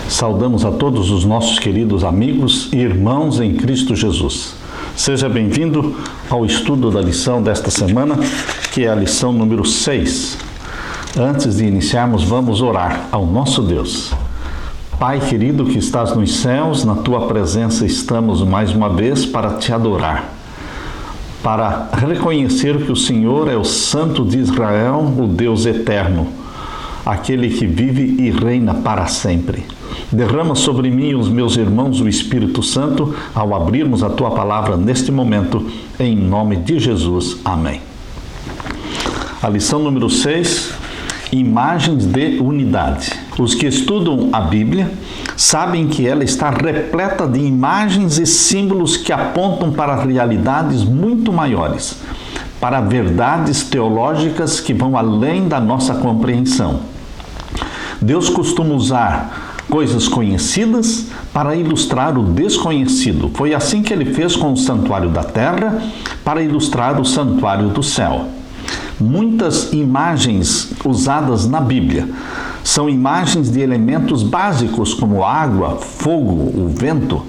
Saudamos a todos os nossos queridos amigos e irmãos em Cristo Jesus. Seja bem-vindo ao estudo da lição desta semana, que é a lição número 6. Antes de iniciarmos, vamos orar ao nosso Deus. Pai querido que estás nos céus, na Tua presença estamos mais uma vez para Te adorar, para reconhecer que o Senhor é o Santo de Israel, o Deus eterno, aquele que vive e reina para sempre. Derrama sobre mim e os meus irmãos o Espírito Santo ao abrirmos a Tua palavra neste momento, em nome de Jesus. Amém. A lição número 6, imagens de unidade. Os que estudam a Bíblia sabem que ela está repleta de imagens e símbolos que apontam para realidades muito maiores, para verdades teológicas que vão além da nossa compreensão. Deus costuma usar coisas conhecidas para ilustrar o desconhecido. Foi assim que ele fez com o santuário da terra para ilustrar o santuário do céu. Muitas imagens usadas na Bíblia são imagens de elementos básicos como água, fogo, o vento,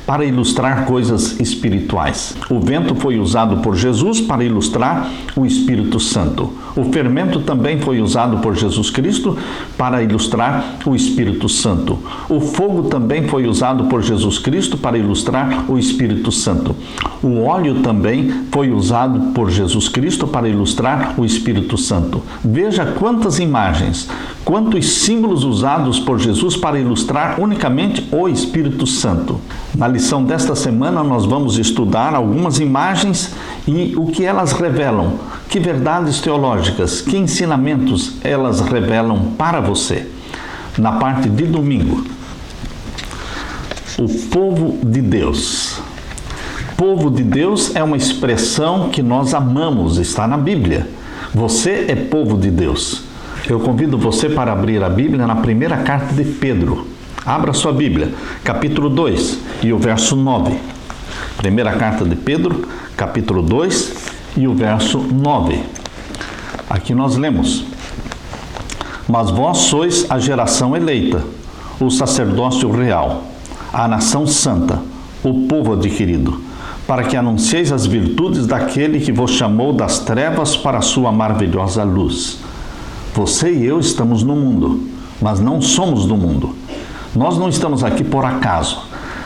para ilustrar coisas espirituais. O vento foi usado por Jesus para ilustrar o Espírito Santo. O fermento também foi usado por Jesus Cristo para ilustrar o Espírito Santo. O fogo também foi usado por Jesus Cristo para ilustrar o Espírito Santo. O óleo também foi usado por Jesus Cristo para ilustrar o Espírito Santo. Veja quantas imagens, quantos símbolos usados por Jesus para ilustrar unicamente o Espírito Santo. Na lição desta semana nós vamos estudar algumas imagens e o que elas revelam, que verdades teológicas, que ensinamentos elas revelam para você. Na parte de domingo, o povo de Deus. Povo de Deus é uma expressão que nós amamos, está na Bíblia. Você é povo de Deus. Eu convido você para abrir a Bíblia na primeira carta de Pedro. Abra sua Bíblia, capítulo 2 e o verso 9. Primeira carta de Pedro, capítulo 2 e o verso 9. Aqui nós lemos: Mas vós sois a geração eleita, o sacerdócio real, a nação santa, o povo adquirido, para que anuncieis as virtudes daquele que vos chamou das trevas para a sua maravilhosa luz. Você e eu estamos no mundo, mas não somos do mundo. Nós não estamos aqui por acaso.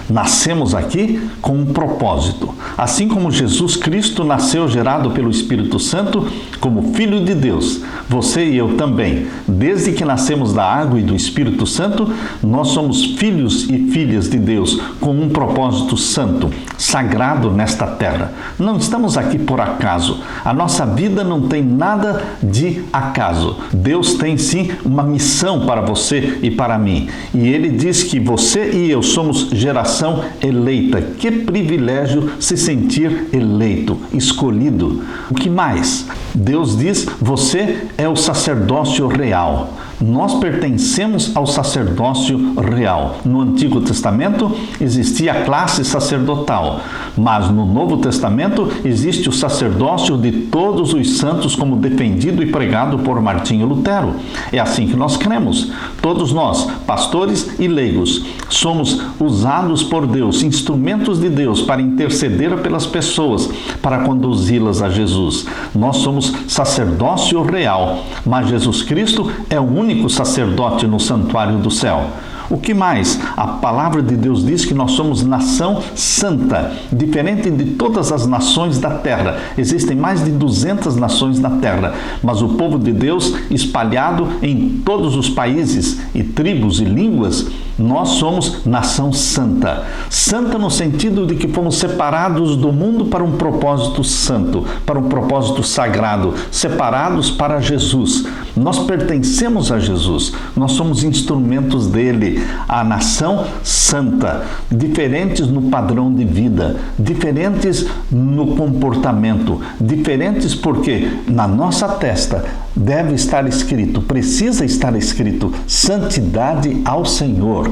Nascemos aqui com um propósito. Assim como Jesus Cristo nasceu gerado pelo Espírito Santo como Filho de Deus, você e eu também, desde que nascemos da água e do Espírito Santo, nós somos filhos e filhas de Deus com um propósito santo, sagrado nesta terra. Não estamos aqui por acaso. A nossa vida não tem nada de acaso. Deus tem sim uma missão para você e para mim. E Ele diz que você e eu somos geração eleita. Que privilégio se sentir eleito, escolhido. O que mais? Deus diz, você é o sacerdócio real. Nós pertencemos ao sacerdócio real. No Antigo Testamento existia a classe sacerdotal, mas no Novo Testamento existe o sacerdócio de todos os santos, como defendido e pregado por Martinho Lutero. É assim que nós cremos. Todos nós, pastores e leigos, somos usados por Deus, instrumentos de Deus para interceder pelas pessoas, para conduzi-las a Jesus. Nós somos sacerdócio real, mas Jesus Cristo é o único sacerdote no santuário do céu. O que mais? A palavra de Deus diz que nós somos nação santa, diferente de todas as nações da terra. Existem mais de 200 nações na terra, mas o povo de Deus, espalhado em todos os países e tribos e línguas, nós somos nação santa. Santa no sentido de que fomos separados do mundo para um propósito santo, para um propósito sagrado, separados para Jesus. Nós pertencemos a Jesus, nós somos instrumentos dele, a nação santa, diferentes no padrão de vida, diferentes no comportamento, diferentes porque na nossa testa deve estar escrito, precisa estar escrito, santidade ao Senhor.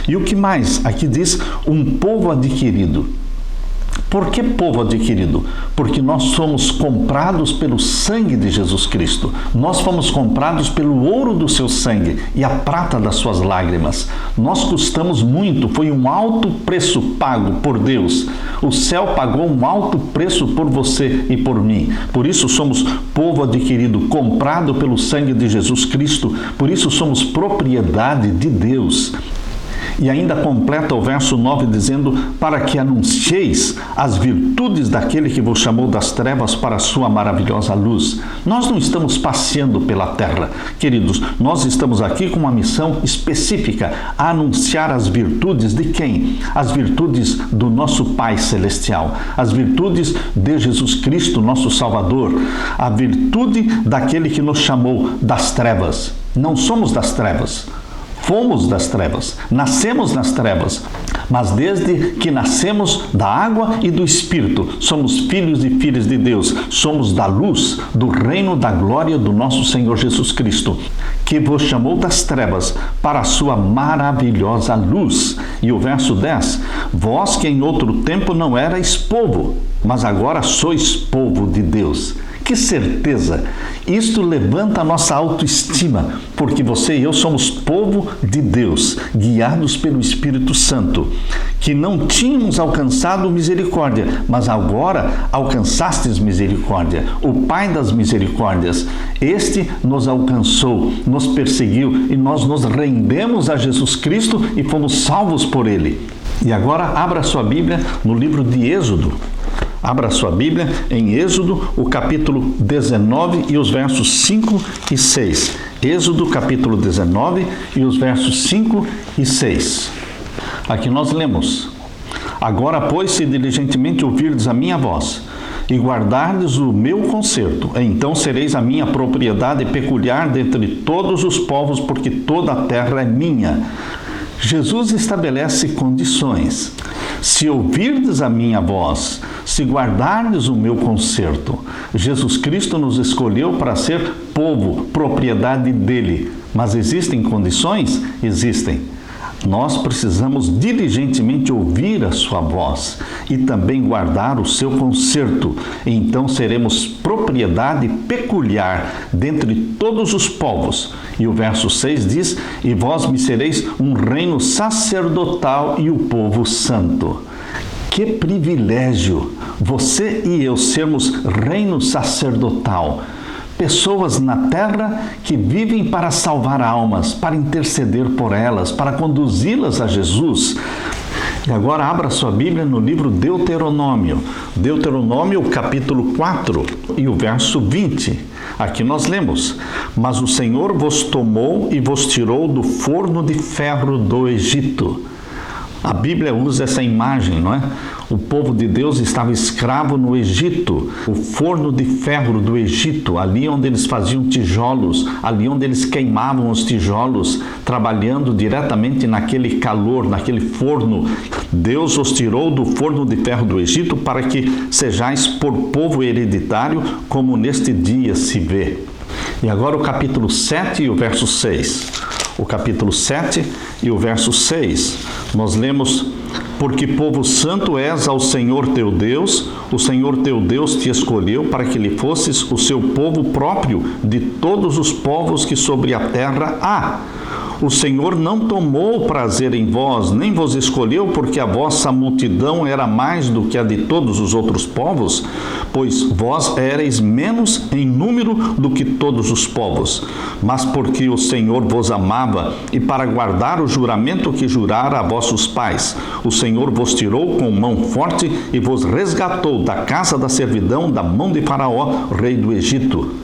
E o que mais? Aqui diz, um povo adquirido. Por que povo adquirido? Porque nós somos comprados pelo sangue de Jesus Cristo. Nós fomos comprados pelo ouro do seu sangue e a prata das suas lágrimas. Nós custamos muito, foi um alto preço pago por Deus. O céu pagou um alto preço por você e por mim. Por isso somos povo adquirido, comprado pelo sangue de Jesus Cristo. Por isso somos propriedade de Deus. E ainda completa o verso 9 dizendo: para que anuncieis as virtudes daquele que vos chamou das trevas para a sua maravilhosa luz. Nós não estamos passeando pela terra, queridos, nós estamos aqui com uma missão específica, a anunciar as virtudes de quem? As virtudes do nosso Pai Celestial, as virtudes de Jesus Cristo, nosso Salvador, a virtude daquele que nos chamou das trevas. Não somos das trevas. Fomos das trevas, nascemos nas trevas, mas desde que nascemos da água e do Espírito, somos filhos e filhas de Deus, somos da luz, do reino da glória do nosso Senhor Jesus Cristo, que vos chamou das trevas para a sua maravilhosa luz. E o verso 10, vós que em outro tempo não erais povo, mas agora sois povo de Deus. Que certeza! Isto levanta a nossa autoestima, porque você e eu somos povo de Deus, guiados pelo Espírito Santo, que não tínhamos alcançado misericórdia, mas agora alcançastes misericórdia. O Pai das misericórdias, este nos alcançou, nos perseguiu e nós nos rendemos a Jesus Cristo e fomos salvos por Ele. E agora abra sua Bíblia no livro de Êxodo. Abra sua Bíblia em Êxodo, o capítulo 19 e os versos 5 e 6. Êxodo, capítulo 19 e os versos 5 e 6. Aqui nós lemos: agora, pois, se diligentemente ouvirdes a minha voz e guardardes o meu concerto, então sereis a minha propriedade peculiar dentre todos os povos, porque toda a terra é minha. Jesus estabelece condições. Se ouvirdes a minha voz, se guardardes o meu concerto. Jesus Cristo nos escolheu para ser povo, propriedade dele. Mas existem condições? Existem. Nós precisamos diligentemente ouvir a sua voz e também guardar o seu concerto. Então seremos propriedade peculiar dentre todos os povos. E o verso 6 diz: e vós me sereis um reino sacerdotal e o povo santo. Que privilégio você e eu sermos reino sacerdotal. Pessoas na terra que vivem para salvar almas, para interceder por elas, para conduzi-las a Jesus. E agora abra sua Bíblia no livro Deuteronômio. Deuteronômio, capítulo 4 e o verso 20. Aqui nós lemos: mas o Senhor vos tomou e vos tirou do forno de ferro do Egito. A Bíblia usa essa imagem, não é? O povo de Deus estava escravo no Egito, o forno de ferro do Egito, ali onde eles faziam tijolos, ali onde eles queimavam os tijolos, trabalhando diretamente naquele calor, naquele forno. Deus os tirou do forno de ferro do Egito para que sejais por povo hereditário, como neste dia se vê. E agora o capítulo 7 e o verso 6. O capítulo 7 e o verso 6, nós lemos: porque povo santo és ao Senhor teu Deus, o Senhor teu Deus te escolheu para que lhe fosses o seu povo próprio de todos os povos que sobre a terra há. O Senhor não tomou prazer em vós, nem vos escolheu, porque a vossa multidão era mais do que a de todos os outros povos, pois vós éreis menos em número do que todos os povos, mas porque o Senhor vos amava, e para guardar o juramento que jurara a vossos pais, o Senhor vos tirou com mão forte e vos resgatou da casa da servidão, da mão de Faraó, rei do Egito.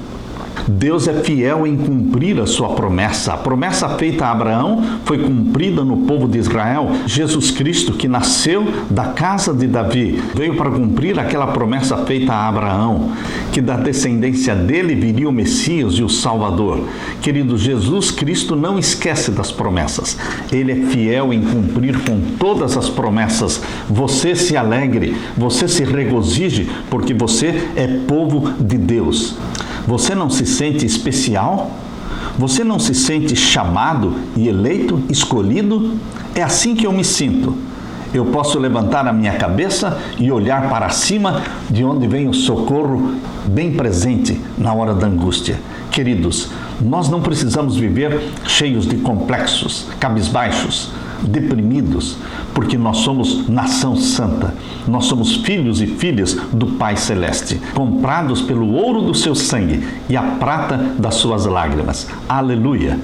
Deus é fiel em cumprir a sua promessa. A promessa feita a Abraão foi cumprida no povo de Israel. Jesus Cristo, que nasceu da casa de Davi, veio para cumprir aquela promessa feita a Abraão, que da descendência dele viria o Messias e o Salvador. Querido, Jesus Cristo não esquece das promessas. Ele é fiel em cumprir com todas as promessas. Você se alegre, você se regozije, porque você é povo de Deus. Você não se sente especial? Você não se sente chamado e eleito, escolhido? É assim que eu me sinto. Eu posso levantar a minha cabeça e olhar para cima, de onde vem o socorro bem presente na hora da angústia. Queridos, nós não precisamos viver cheios de complexos, cabisbaixos, deprimidos, porque nós somos nação santa. Nós somos filhos e filhas do Pai Celeste, comprados pelo ouro do seu sangue e a prata das suas lágrimas. Aleluia!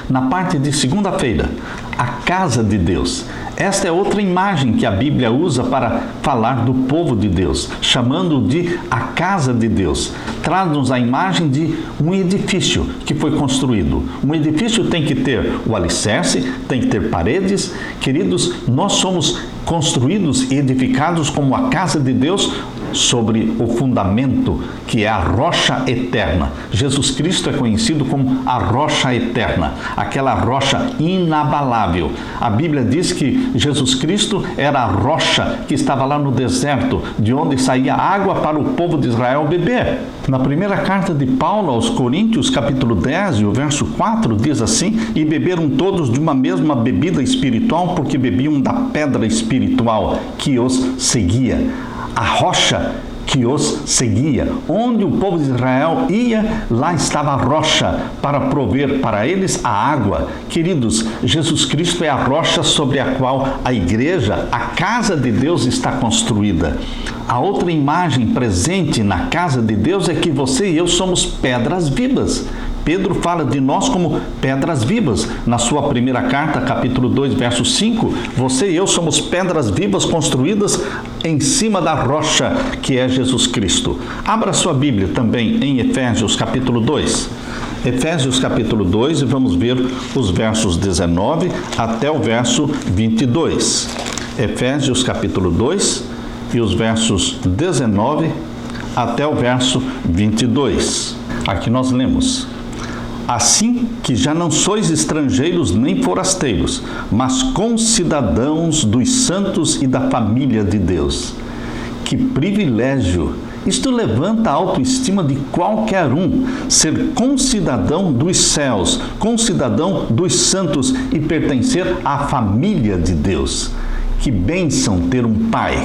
Na parte de segunda-feira, a casa de Deus. Esta é outra imagem que a Bíblia usa para falar do povo de Deus, chamando de a casa de Deus. Traz-nos a imagem de um edifício que foi construído. Um edifício tem que ter o alicerce, tem que ter paredes. Queridos, nós somos construídos e edificados como a casa de Deus sobre o fundamento que é a rocha eterna. Jesus Cristo é conhecido como a rocha eterna, aquela rocha inabalável. A Bíblia diz que Jesus Cristo era a rocha que estava lá no deserto, de onde saía água para o povo de Israel beber. Na primeira carta de Paulo aos Coríntios, capítulo 10, e o verso 4, diz assim: e beberam todos de uma mesma bebida espiritual, porque bebiam da pedra espiritual que os seguia. A rocha que os seguia. Onde o povo de Israel ia, lá estava a rocha para prover para eles a água. Queridos, Jesus Cristo é a rocha sobre a qual a igreja, a casa de Deus, está construída. A outra imagem presente na casa de Deus é que você e eu somos pedras vivas. Pedro fala de nós como pedras vivas. Na sua primeira carta, capítulo 2, verso 5, você e eu somos pedras vivas construídas em cima da rocha que é Jesus Cristo. Abra sua Bíblia também em Efésios, capítulo 2. Efésios, capítulo 2, e vamos ver os versos 19 até o verso 22. Efésios, capítulo 2, e os versos 19 até o verso 22. Aqui nós lemos: assim que já não sois estrangeiros nem forasteiros, mas concidadãos dos santos e da família de Deus. Que privilégio! Isto levanta a autoestima de qualquer um, ser concidadão dos céus, concidadão dos santos e pertencer à família de Deus. Que bênção ter um pai!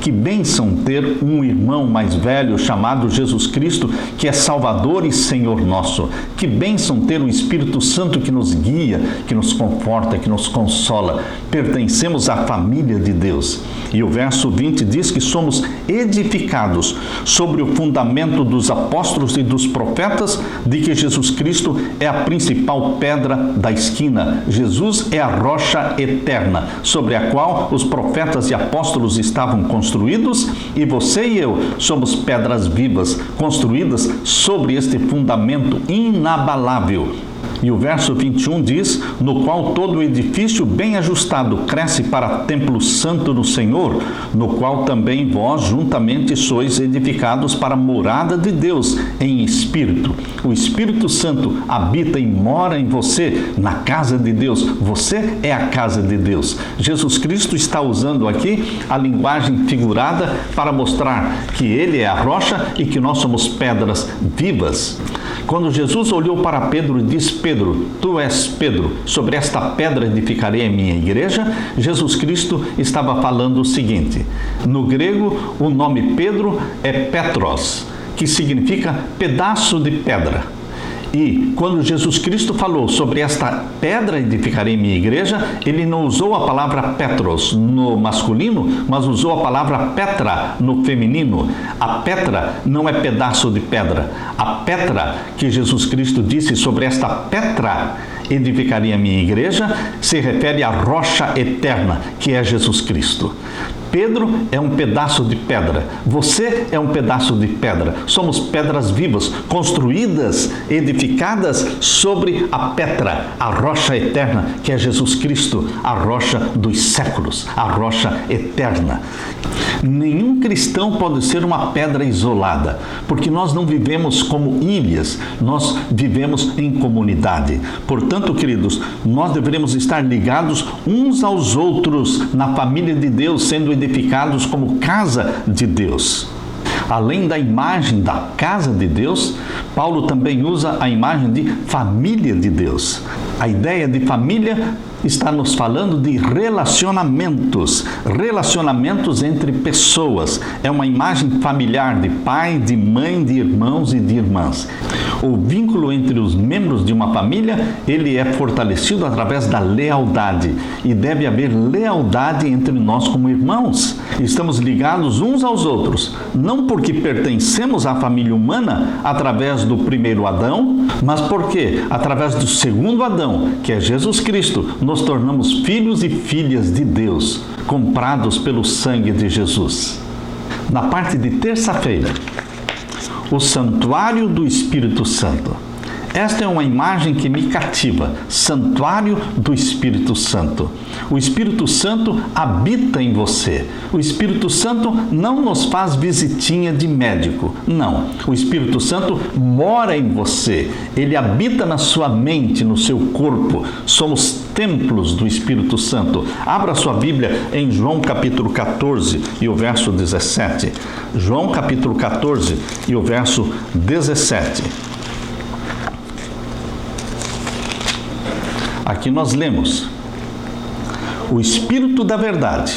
Que bênção ter um irmão mais velho chamado Jesus Cristo, que é Salvador e Senhor nosso. Que bênção ter o Espírito Santo que nos guia, que nos conforta, que nos consola. Pertencemos à família de Deus. E o verso 20 diz que somos edificados sobre o fundamento dos apóstolos e dos profetas, de que Jesus Cristo é a principal pedra da esquina. Jesus é a rocha eterna, sobre a qual os profetas e apóstolos estavam construídos, e você e eu somos pedras vivas, construídas sobre este fundamento inabalável. E o verso 21 diz: no qual todo o edifício bem ajustado cresce para templo santo no Senhor, no qual também vós juntamente sois edificados para a morada de Deus em espírito. O Espírito Santo habita e mora em você, na casa de Deus. Você é a casa de Deus. Jesus Cristo está usando aqui a linguagem figurada para mostrar que Ele é a rocha e que nós somos pedras vivas. Quando Jesus olhou para Pedro e disse: Pedro, tu és Pedro, sobre esta pedra edificarei a minha igreja, Jesus Cristo estava falando o seguinte: no grego, o nome Pedro é Petros, que significa pedaço de pedra. E quando Jesus Cristo falou sobre esta pedra edificarei minha igreja, ele não usou a palavra Petros no masculino, mas usou a palavra Petra no feminino. A Petra não é pedaço de pedra. A Petra que Jesus Cristo disse sobre esta Petra edificarei a minha igreja se refere à rocha eterna, que é Jesus Cristo. Pedro é um pedaço de pedra, você é um pedaço de pedra, somos pedras vivas, construídas, edificadas sobre a Petra, a rocha eterna, que é Jesus Cristo, a rocha dos séculos, a rocha eterna. Nenhum cristão pode ser uma pedra isolada, porque nós não vivemos como ilhas, nós vivemos em comunidade. Portanto, queridos, nós deveremos estar ligados uns aos outros na família de Deus, sendo edificados como casa de Deus. Além da imagem da casa de Deus, Paulo também usa a imagem de família de Deus. A ideia de família está nos falando de relacionamentos, relacionamentos entre pessoas. É uma imagem familiar de pai, de mãe, de irmãos e de irmãs. O vínculo entre os membros de uma família, ele é fortalecido através da lealdade, e deve haver lealdade entre nós como irmãos. Estamos ligados uns aos outros, não porque pertencemos à família humana através do primeiro Adão, mas porque através do segundo Adão, que é Jesus Cristo, nos tornamos filhos e filhas de Deus, comprados pelo sangue de Jesus. Na parte de terça-feira, o santuário do Espírito Santo. Esta é uma imagem que me cativa, santuário do Espírito Santo. O Espírito Santo habita em você. O Espírito Santo não nos faz visitinha de médico, não. O Espírito Santo mora em você. Ele habita na sua mente, no seu corpo. Somos templos do Espírito Santo. Abra sua Bíblia em João capítulo 14 e o verso 17. João capítulo 14 e o verso 17. Aqui nós lemos: o Espírito da verdade,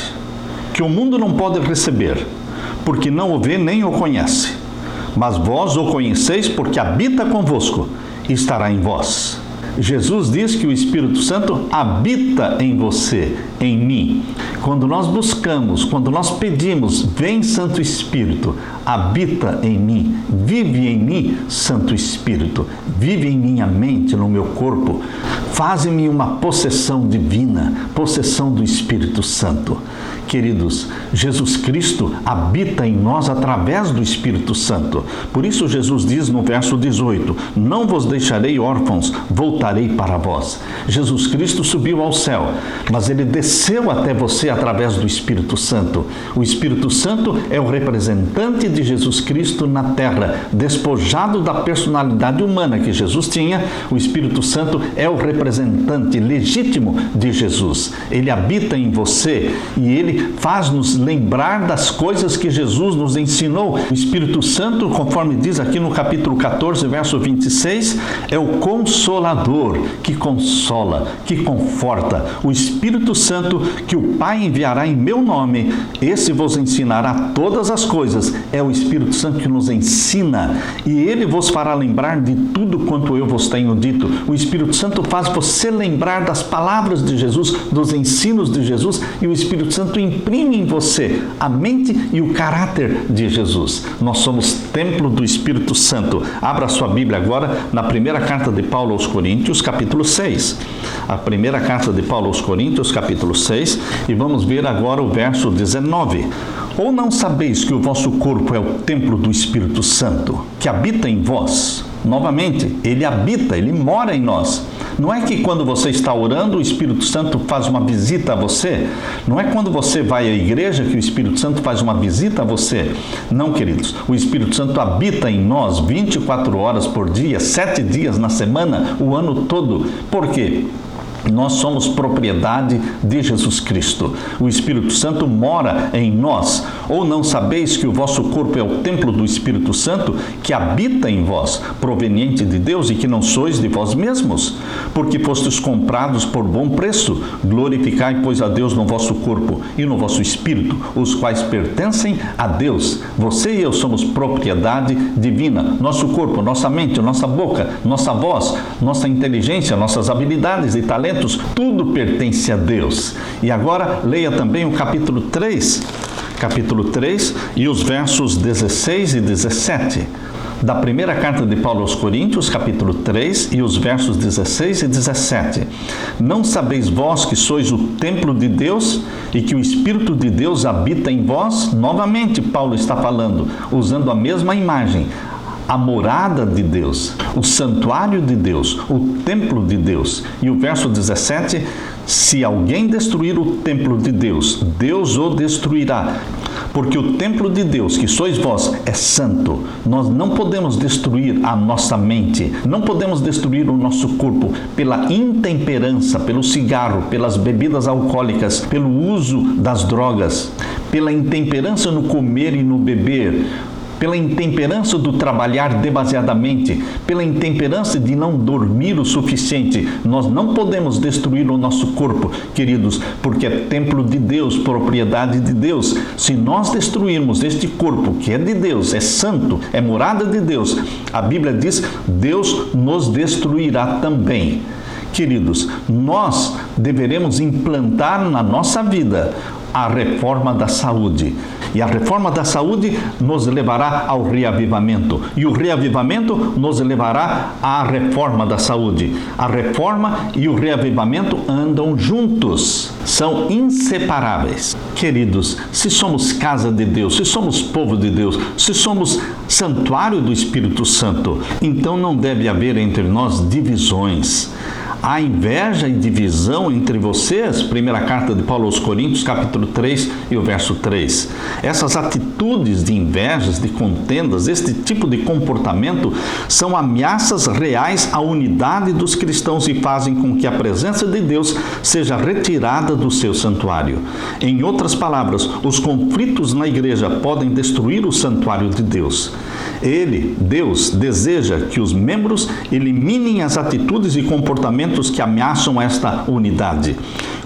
que o mundo não pode receber, porque não o vê nem o conhece. Mas vós o conheceis, porque habita convosco e estará em vós. Jesus diz que o Espírito Santo habita em você, em mim. Quando nós buscamos, quando nós pedimos, vem Santo Espírito, habita em mim, vive em mim, Santo Espírito, vive em minha mente, no meu corpo, faz-me uma possessão divina, possessão do Espírito Santo. Queridos, Jesus Cristo habita em nós através do Espírito Santo. Por isso Jesus diz no verso 18, não vos deixarei órfãos, voltarei para vós. Jesus Cristo subiu ao céu, mas ele desceu até você através do Espírito Santo. O Espírito Santo é o representante de Jesus Cristo na terra, despojado da personalidade humana que Jesus tinha. O Espírito Santo é o representante legítimo de Jesus. Ele habita em você e ele faz-nos lembrar das coisas que Jesus nos ensinou. O Espírito Santo, conforme diz aqui no capítulo 14, verso 26, é o Consolador, que consola, que conforta. O Espírito Santo que o Pai enviará em meu nome, esse vos ensinará todas as coisas. É o Espírito Santo que nos ensina e ele vos fará lembrar de tudo quanto eu vos tenho dito. O Espírito Santo faz você lembrar das palavras de Jesus, dos ensinos de Jesus, e o Espírito Santo imprime em você a mente e o caráter de Jesus. Nós somos templo do Espírito Santo. Abra sua Bíblia agora na primeira carta de Paulo aos Coríntios, capítulo 6. A primeira carta de Paulo aos Coríntios, capítulo 6, e vamos ver agora o verso 19. Ou não sabeis que o vosso corpo é o templo do Espírito Santo, que habita em vós? Novamente, ele habita, ele mora em nós. Não é que quando você está orando, o Espírito Santo faz uma visita a você. Não é quando você vai à igreja que o Espírito Santo faz uma visita a você. Não, queridos. O Espírito Santo habita em nós 24 horas por dia, 7 dias na semana, o ano todo. Por quê? Nós somos propriedade de Jesus Cristo. O Espírito Santo mora em nós. Ou não sabeis que o vosso corpo é o templo do Espírito Santo, que habita em vós, proveniente de Deus, e que não sois de vós mesmos? Porque fostes comprados por bom preço. Glorificai, pois, a Deus no vosso corpo e no vosso espírito, os quais pertencem a Deus. Você e eu somos propriedade divina. Nosso corpo, nossa mente, nossa boca, nossa voz, nossa inteligência, nossas habilidades e talentos, tudo pertence a Deus. E agora leia também o capítulo 3 e os versos 16 e 17. Da primeira carta de Paulo aos Coríntios, capítulo 3 e os versos 16 e 17. Não sabeis vós que sois o templo de Deus e que o Espírito de Deus habita em vós? Novamente Paulo está falando, usando a mesma imagem. A morada de Deus, o santuário de Deus, o templo de Deus. E o verso 17, se alguém destruir o templo de Deus, Deus o destruirá. Porque o templo de Deus, que sois vós, é santo. Nós não podemos destruir a nossa mente, não podemos destruir o nosso corpo pela intemperança, pelo cigarro, pelas bebidas alcoólicas, pelo uso das drogas, pela intemperança no comer e no beber, pela intemperança do trabalhar demasiadamente, pela intemperança de não dormir o suficiente. Nós não podemos destruir o nosso corpo, queridos, porque é templo de Deus, propriedade de Deus. Se nós destruirmos este corpo, que é de Deus, é santo, é morada de Deus, a Bíblia diz, Deus nos destruirá também. Queridos, nós deveremos implantar na nossa vida a reforma da saúde. E a reforma da saúde nos levará ao reavivamento. E o reavivamento nos levará à reforma da saúde. A reforma e o reavivamento andam juntos. São inseparáveis. Queridos, se somos casa de Deus, se somos povo de Deus, se somos santuário do Espírito Santo, então não deve haver entre nós divisões. Há inveja e divisão entre vocês, primeira carta de Paulo aos Coríntios, capítulo 3 e o verso 3. Essas atitudes de invejas, de contendas, este tipo de comportamento são ameaças reais à unidade dos cristãos e fazem com que a presença de Deus seja retirada do seu santuário. Em outras palavras, os conflitos na igreja podem destruir o santuário de Deus. Deus, deseja que os membros eliminem as atitudes e comportamentos que ameaçam esta unidade.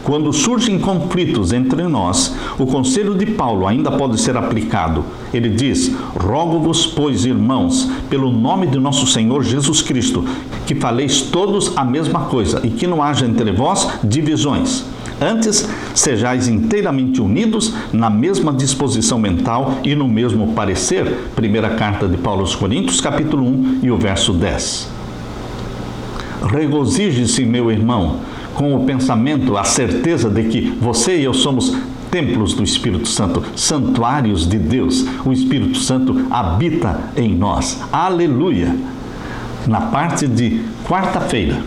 Quando surgem conflitos entre nós, o conselho de Paulo ainda pode ser aplicado. Ele diz: rogo-vos, pois, irmãos, pelo nome de nosso Senhor Jesus Cristo, que faleis todos a mesma coisa e que não haja entre vós divisões. Antes, sejais inteiramente unidos na mesma disposição mental e no mesmo parecer. Primeira carta de Paulo aos Coríntios, capítulo 1 e o verso 10. Regozije-se, meu irmão, com o pensamento, a certeza de que você e eu somos templos do Espírito Santo, santuários de Deus. O Espírito Santo habita em nós. Aleluia! Na parte de quarta-feira,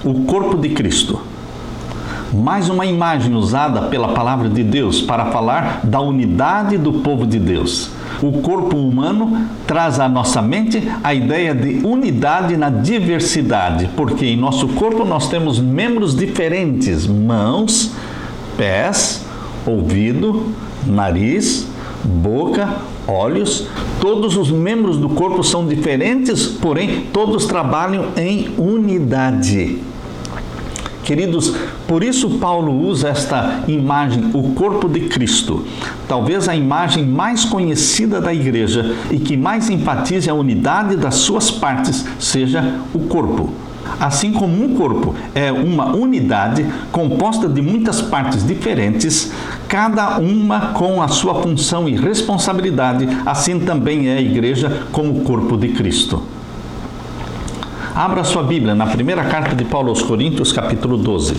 o corpo de Cristo. Mais uma imagem usada pela palavra de Deus para falar da unidade do povo de Deus. O corpo humano traz à nossa mente a ideia de unidade na diversidade, porque em nosso corpo nós temos membros diferentes: mãos, pés, ouvido, nariz, boca, olhos. Todos os membros do corpo são diferentes, porém todos trabalham em unidade. Queridos, por isso Paulo usa esta imagem, o corpo de Cristo, talvez a imagem mais conhecida da igreja e que mais enfatize a unidade das suas partes, seja o corpo. Assim como um corpo é uma unidade composta de muitas partes diferentes, cada uma com a sua função e responsabilidade, assim também é a igreja como o corpo de Cristo. Abra sua Bíblia na primeira carta de Paulo aos Coríntios, capítulo 12.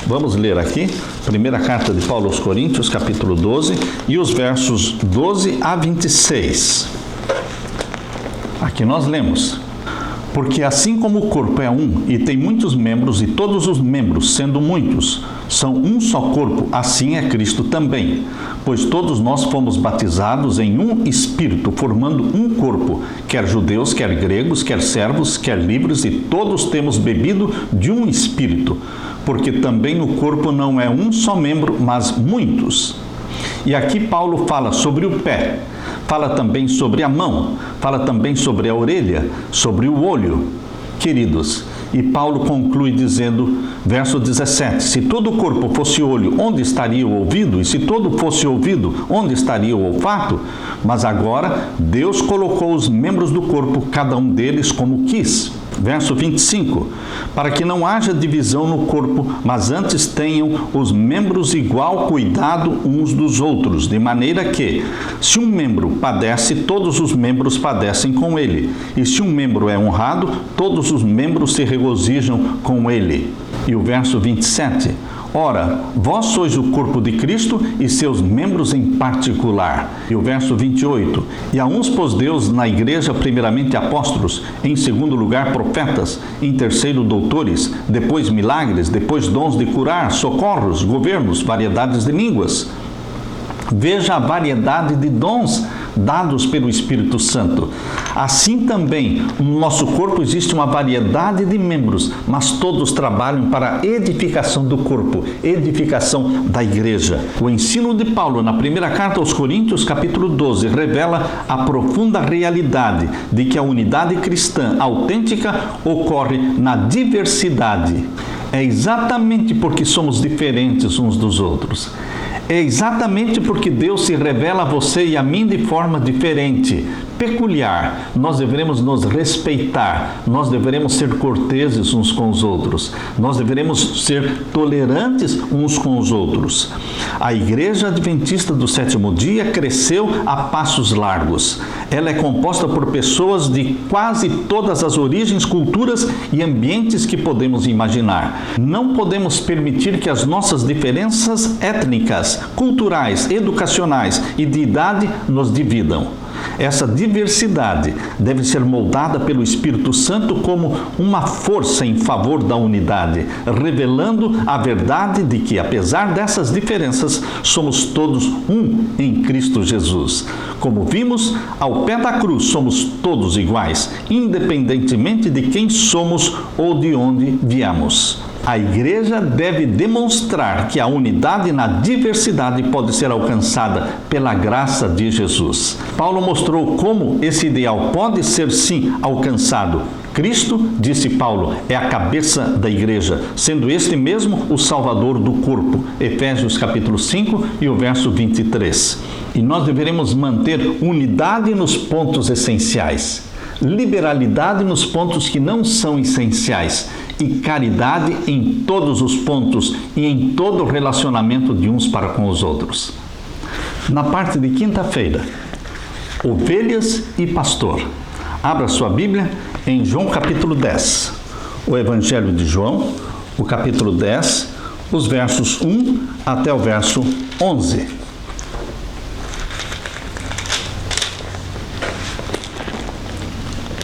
Vamos ler aqui, primeira carta de Paulo aos Coríntios, capítulo 12, e os versos 12 a 26. Aqui nós lemos: porque assim como o corpo é um e tem muitos membros, e todos os membros, sendo muitos, são um só corpo, assim é Cristo também. Pois todos nós fomos batizados em um Espírito, formando um corpo, quer judeus, quer gregos, quer servos, quer livres, e todos temos bebido de um Espírito, porque também o corpo não é um só membro, mas muitos. E aqui Paulo fala sobre o pé, fala também sobre a mão, fala também sobre a orelha, sobre o olho. Queridos, e Paulo conclui dizendo, verso 17, se todo o corpo fosse olho, onde estaria o ouvido? E se todo fosse ouvido, onde estaria o olfato? Mas agora Deus colocou os membros do corpo, cada um deles como quis. Verso 25, para que não haja divisão no corpo, mas antes tenham os membros igual cuidado uns dos outros, de maneira que, se um membro padece, todos os membros padecem com ele, e se um membro é honrado, todos os membros se regozijam com ele. E o verso 27, ora, vós sois o corpo de Cristo e seus membros em particular. E o verso 28, e a uns pôs Deus na igreja primeiramente apóstolos, em segundo lugar profetas, em terceiro doutores, depois milagres, depois dons de curar, socorros, governos, variedades de línguas. Veja a variedade de dons dados pelo Espírito Santo. Assim também, no nosso corpo existe uma variedade de membros, mas todos trabalham para a edificação do corpo, edificação da igreja. O ensino de Paulo na primeira carta aos Coríntios, capítulo 12, revela a profunda realidade de que a unidade cristã autêntica ocorre na diversidade. É exatamente porque somos diferentes uns dos outros. É exatamente porque Deus se revela a você e a mim de forma diferente, peculiar. Nós devemos nos respeitar, nós devemos ser corteses uns com os outros, nós devemos ser tolerantes uns com os outros. A Igreja Adventista do Sétimo Dia cresceu a passos largos. Ela é composta por pessoas de quase todas as origens, culturas e ambientes que podemos imaginar. Não podemos permitir que as nossas diferenças étnicas, culturais, educacionais e de idade nos dividam. Essa diversidade deve ser moldada pelo Espírito Santo como uma força em favor da unidade, revelando a verdade de que, apesar dessas diferenças, somos todos um em Cristo Jesus. Como vimos, ao pé da cruz somos todos iguais, independentemente de quem somos ou de onde viemos. A igreja deve demonstrar que a unidade na diversidade pode ser alcançada pela graça de Jesus. Paulo mostrou como esse ideal pode ser sim alcançado. Cristo, disse Paulo, é a cabeça da igreja, sendo este mesmo o Salvador do corpo. Efésios capítulo 5 e o verso 23. E nós deveremos manter unidade nos pontos essenciais, liberalidade nos pontos que não são essenciais e caridade em todos os pontos e em todo o relacionamento de uns para com os outros. Na parte de quinta-feira, ovelhas e pastor. Abra sua Bíblia em João capítulo 10. O Evangelho de João, o capítulo 10, os versos 1 até o verso 11.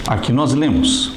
Aqui nós lemos: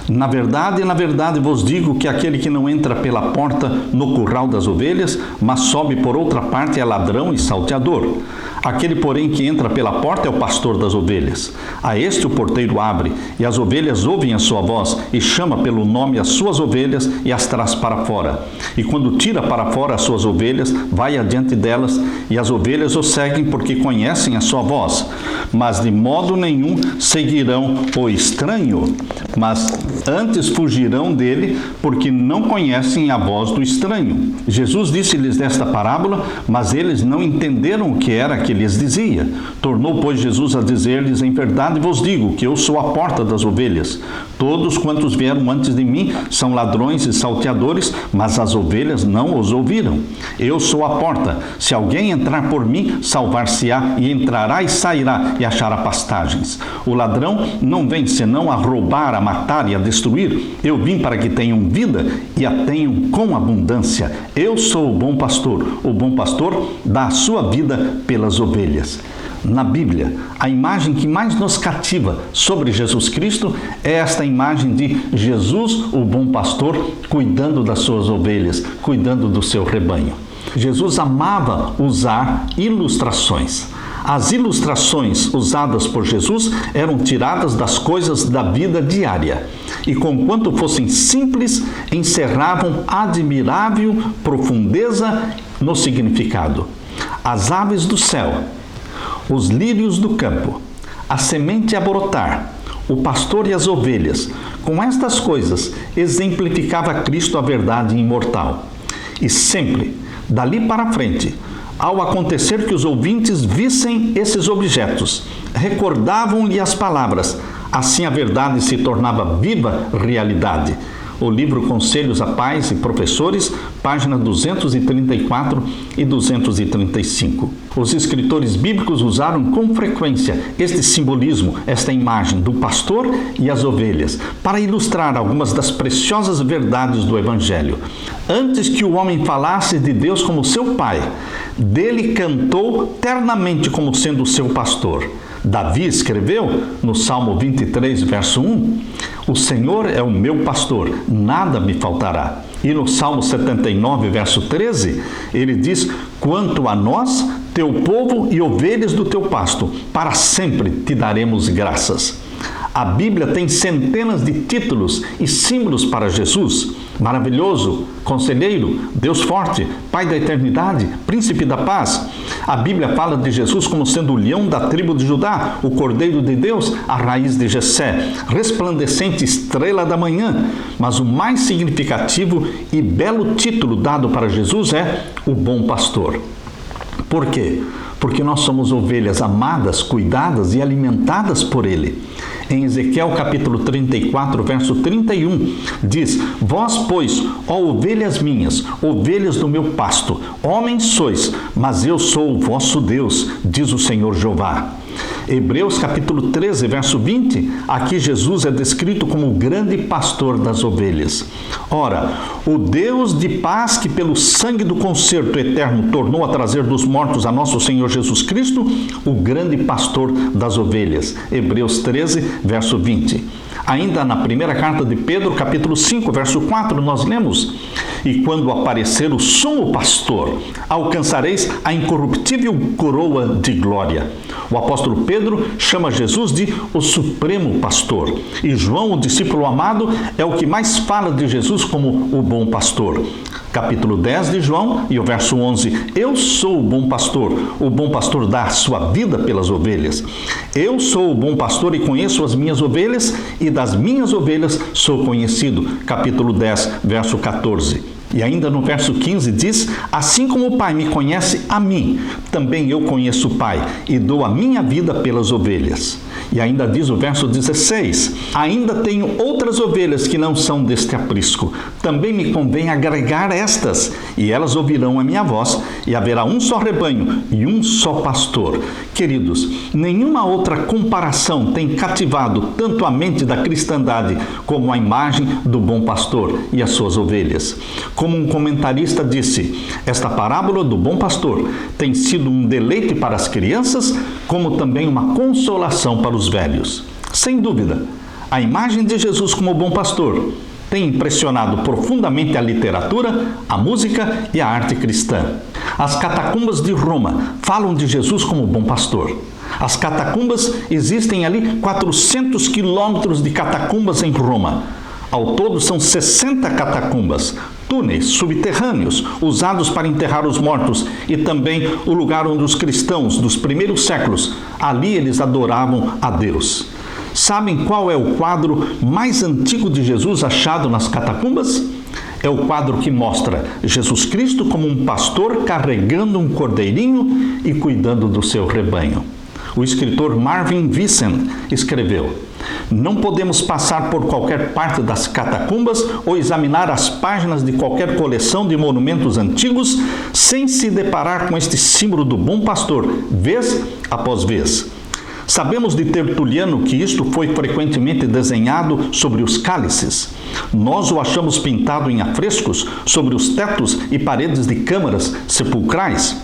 na verdade vos digo que aquele que não entra pela porta no curral das ovelhas, mas sobe por outra parte é ladrão e salteador. Aquele, porém, que entra pela porta é o pastor das ovelhas. A este o porteiro abre, e as ovelhas ouvem a sua voz, e chama pelo nome as suas ovelhas e as traz para fora. E quando tira para fora as suas ovelhas, vai adiante delas, e as ovelhas o seguem porque conhecem a sua voz. Mas de modo nenhum seguirão o estranho, mas antes fugirão dele, porque não conhecem a voz do estranho. Jesus disse-lhes desta parábola, mas eles não entenderam o que era que lhes dizia. Tornou, pois, Jesus a dizer-lhes: em verdade vos digo que eu sou a porta das ovelhas. Todos quantos vieram antes de mim são ladrões e salteadores, mas as ovelhas não os ouviram. Eu sou a porta. Se alguém entrar por mim, salvar-se-á, e entrará e sairá e achará pastagens. O ladrão não vem senão a roubar, a matar e a destruir. Eu vim para que tenham vida e a tenham com abundância. Eu sou o bom pastor. O bom pastor dá a sua vida pelas ovelhas. Na Bíblia, a imagem que mais nos cativa sobre Jesus Cristo é esta imagem de Jesus, o bom pastor, cuidando das suas ovelhas, cuidando do seu rebanho. Jesus amava usar ilustrações. As ilustrações usadas por Jesus eram tiradas das coisas da vida diária e, conquanto fossem simples, encerravam admirável profundeza no significado. As aves do céu, os lírios do campo, a semente a brotar, o pastor e as ovelhas. Com estas coisas, exemplificava Cristo a verdade imortal. E sempre, dali para frente, ao acontecer que os ouvintes vissem esses objetos, recordavam-lhe as palavras. Assim a verdade se tornava viva realidade. O livro Conselhos a Pais e Professores, páginas 234 e 235. Os escritores bíblicos usaram com frequência este simbolismo, esta imagem do pastor e as ovelhas, para ilustrar algumas das preciosas verdades do Evangelho. Antes que o homem falasse de Deus como seu pai, dele cantou ternamente como sendo seu pastor. Davi escreveu no Salmo 23, verso 1, o Senhor é o meu pastor, nada me faltará. E no Salmo 79, verso 13, ele diz, quanto a nós, teu povo e ovelhas do teu pasto, para sempre te daremos graças. A Bíblia tem centenas de títulos e símbolos para Jesus: maravilhoso, conselheiro, Deus forte, Pai da eternidade, príncipe da paz. A Bíblia fala de Jesus como sendo o leão da tribo de Judá, o cordeiro de Deus, a raiz de Jessé, resplandecente estrela da manhã. Mas o mais significativo e belo título dado para Jesus é o bom pastor. Por quê? Porque nós somos ovelhas amadas, cuidadas e alimentadas por Ele. Em Ezequiel capítulo 34, verso 31, diz: vós, pois, ó ovelhas minhas, ovelhas do meu pasto, homens sois, mas eu sou o vosso Deus, diz o Senhor Jeová. Hebreus capítulo 13, verso 20, aqui Jesus é descrito como o grande pastor das ovelhas. Ora, o Deus de paz que pelo sangue do concerto eterno tornou a trazer dos mortos a nosso Senhor Jesus Cristo, o grande pastor das ovelhas. Hebreus 13, verso 20. Ainda na primeira carta de Pedro, capítulo 5, verso 4, nós lemos: e quando aparecer o sumo pastor, alcançareis a incorruptível coroa de glória. O apóstolo Pedro chama Jesus de o supremo pastor. E João, o discípulo amado, é o que mais fala de Jesus como o bom pastor. Capítulo 10 de João e o verso 11: eu sou o bom pastor dá a sua vida pelas ovelhas. Eu sou o bom pastor e conheço as minhas ovelhas, e das minhas ovelhas sou conhecido. Capítulo 10, verso 14. E ainda no verso 15 diz: assim como o Pai me conhece a mim, também eu conheço o Pai, e dou a minha vida pelas ovelhas. E ainda diz o verso 16: ainda tenho outras ovelhas que não são deste aprisco. Também me convém agregar estas, e elas ouvirão a minha voz, e haverá um só rebanho e um só pastor. Queridos, nenhuma outra comparação tem cativado tanto a mente da cristandade como a imagem do bom pastor e as suas ovelhas. Como um comentarista disse, esta parábola do bom pastor tem sido um deleite para as crianças, como também uma consolação para os velhos. Sem dúvida, a imagem de Jesus como bom pastor tem impressionado profundamente a literatura, a música e a arte cristã. As catacumbas de Roma falam de Jesus como bom pastor. As catacumbas, existem ali 400 quilômetros de catacumbas em Roma. Ao todo são 60 catacumbas, túneis subterrâneos usados para enterrar os mortos, e também o lugar onde os cristãos dos primeiros séculos, ali eles adoravam a Deus. Sabem qual é o quadro mais antigo de Jesus achado nas catacumbas? É o quadro que mostra Jesus Cristo como um pastor carregando um cordeirinho e cuidando do seu rebanho. O escritor Marvin Vincent escreveu: não podemos passar por qualquer parte das catacumbas ou examinar as páginas de qualquer coleção de monumentos antigos sem se deparar com este símbolo do bom pastor, vez após vez. Sabemos de Tertuliano que isto foi frequentemente desenhado sobre os cálices. Nós o achamos pintado em afrescos sobre os tetos e paredes de câmaras sepulcrais.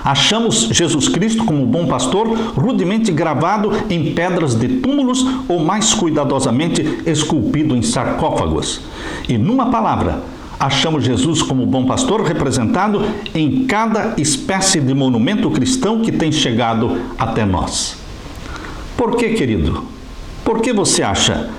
Achamos Jesus Cristo como bom pastor rudemente gravado em pedras de túmulos ou mais cuidadosamente esculpido em sarcófagos. E numa palavra, achamos Jesus como bom pastor representado em cada espécie de monumento cristão que tem chegado até nós. Por que, querido? Por que você acha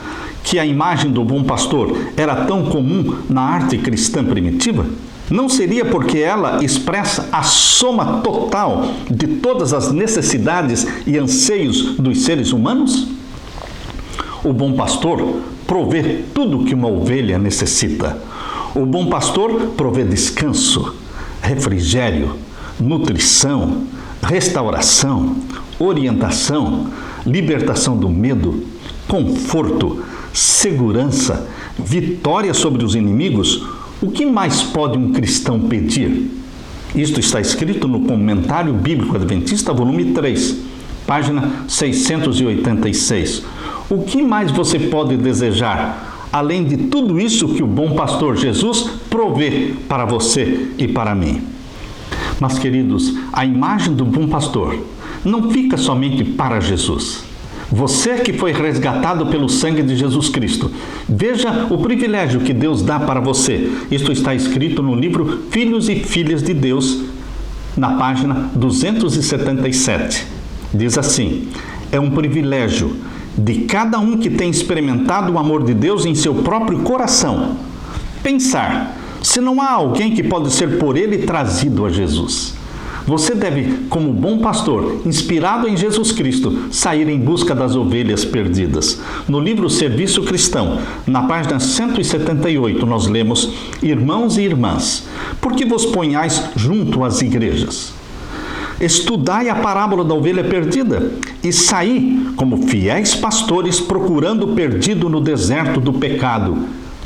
que a imagem do bom pastor era tão comum na arte cristã primitiva? Não seria porque ela expressa a soma total de todas as necessidades e anseios dos seres humanos? O bom pastor provê tudo o que uma ovelha necessita. O bom pastor provê descanso, refrigério, nutrição, restauração, orientação, libertação do medo, conforto, segurança, vitória sobre os inimigos. O que mais pode um cristão pedir? Isto está escrito no Comentário Bíblico Adventista, volume 3, página 686. O que mais você pode desejar, além de tudo isso que o bom pastor Jesus provê para você e para mim? Mas, queridos, a imagem do bom pastor não fica somente para Jesus. Você que foi resgatado pelo sangue de Jesus Cristo, veja o privilégio que Deus dá para você. Isto está escrito no livro Filhos e Filhas de Deus, na página 277. Diz assim: é um privilégio de cada um que tem experimentado o amor de Deus em seu próprio coração pensar se não há alguém que pode ser por ele trazido a Jesus. Você deve, como bom pastor, inspirado em Jesus Cristo, sair em busca das ovelhas perdidas. No livro Serviço Cristão, na página 178, nós lemos: Irmãos e irmãs, por que vos ponhais junto às igrejas? Estudai a parábola da ovelha perdida e saí como fiéis pastores procurando o perdido no deserto do pecado.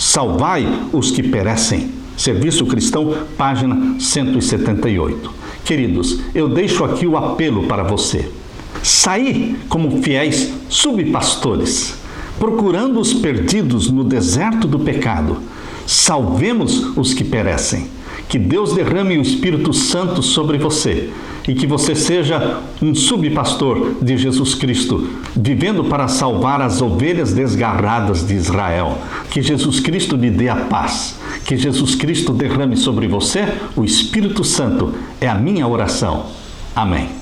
Salvai os que perecem. Serviço Cristão, página 178. Queridos, eu deixo aqui o apelo para você. Saí como fiéis subpastores, procurando os perdidos no deserto do pecado. Salvemos os que perecem. Que Deus derrame o Espírito Santo sobre você e que você seja um subpastor de Jesus Cristo, vivendo para salvar as ovelhas desgarradas de Israel. Que Jesus Cristo lhe dê a paz. Que Jesus Cristo derrame sobre você o Espírito Santo. É a minha oração. Amém.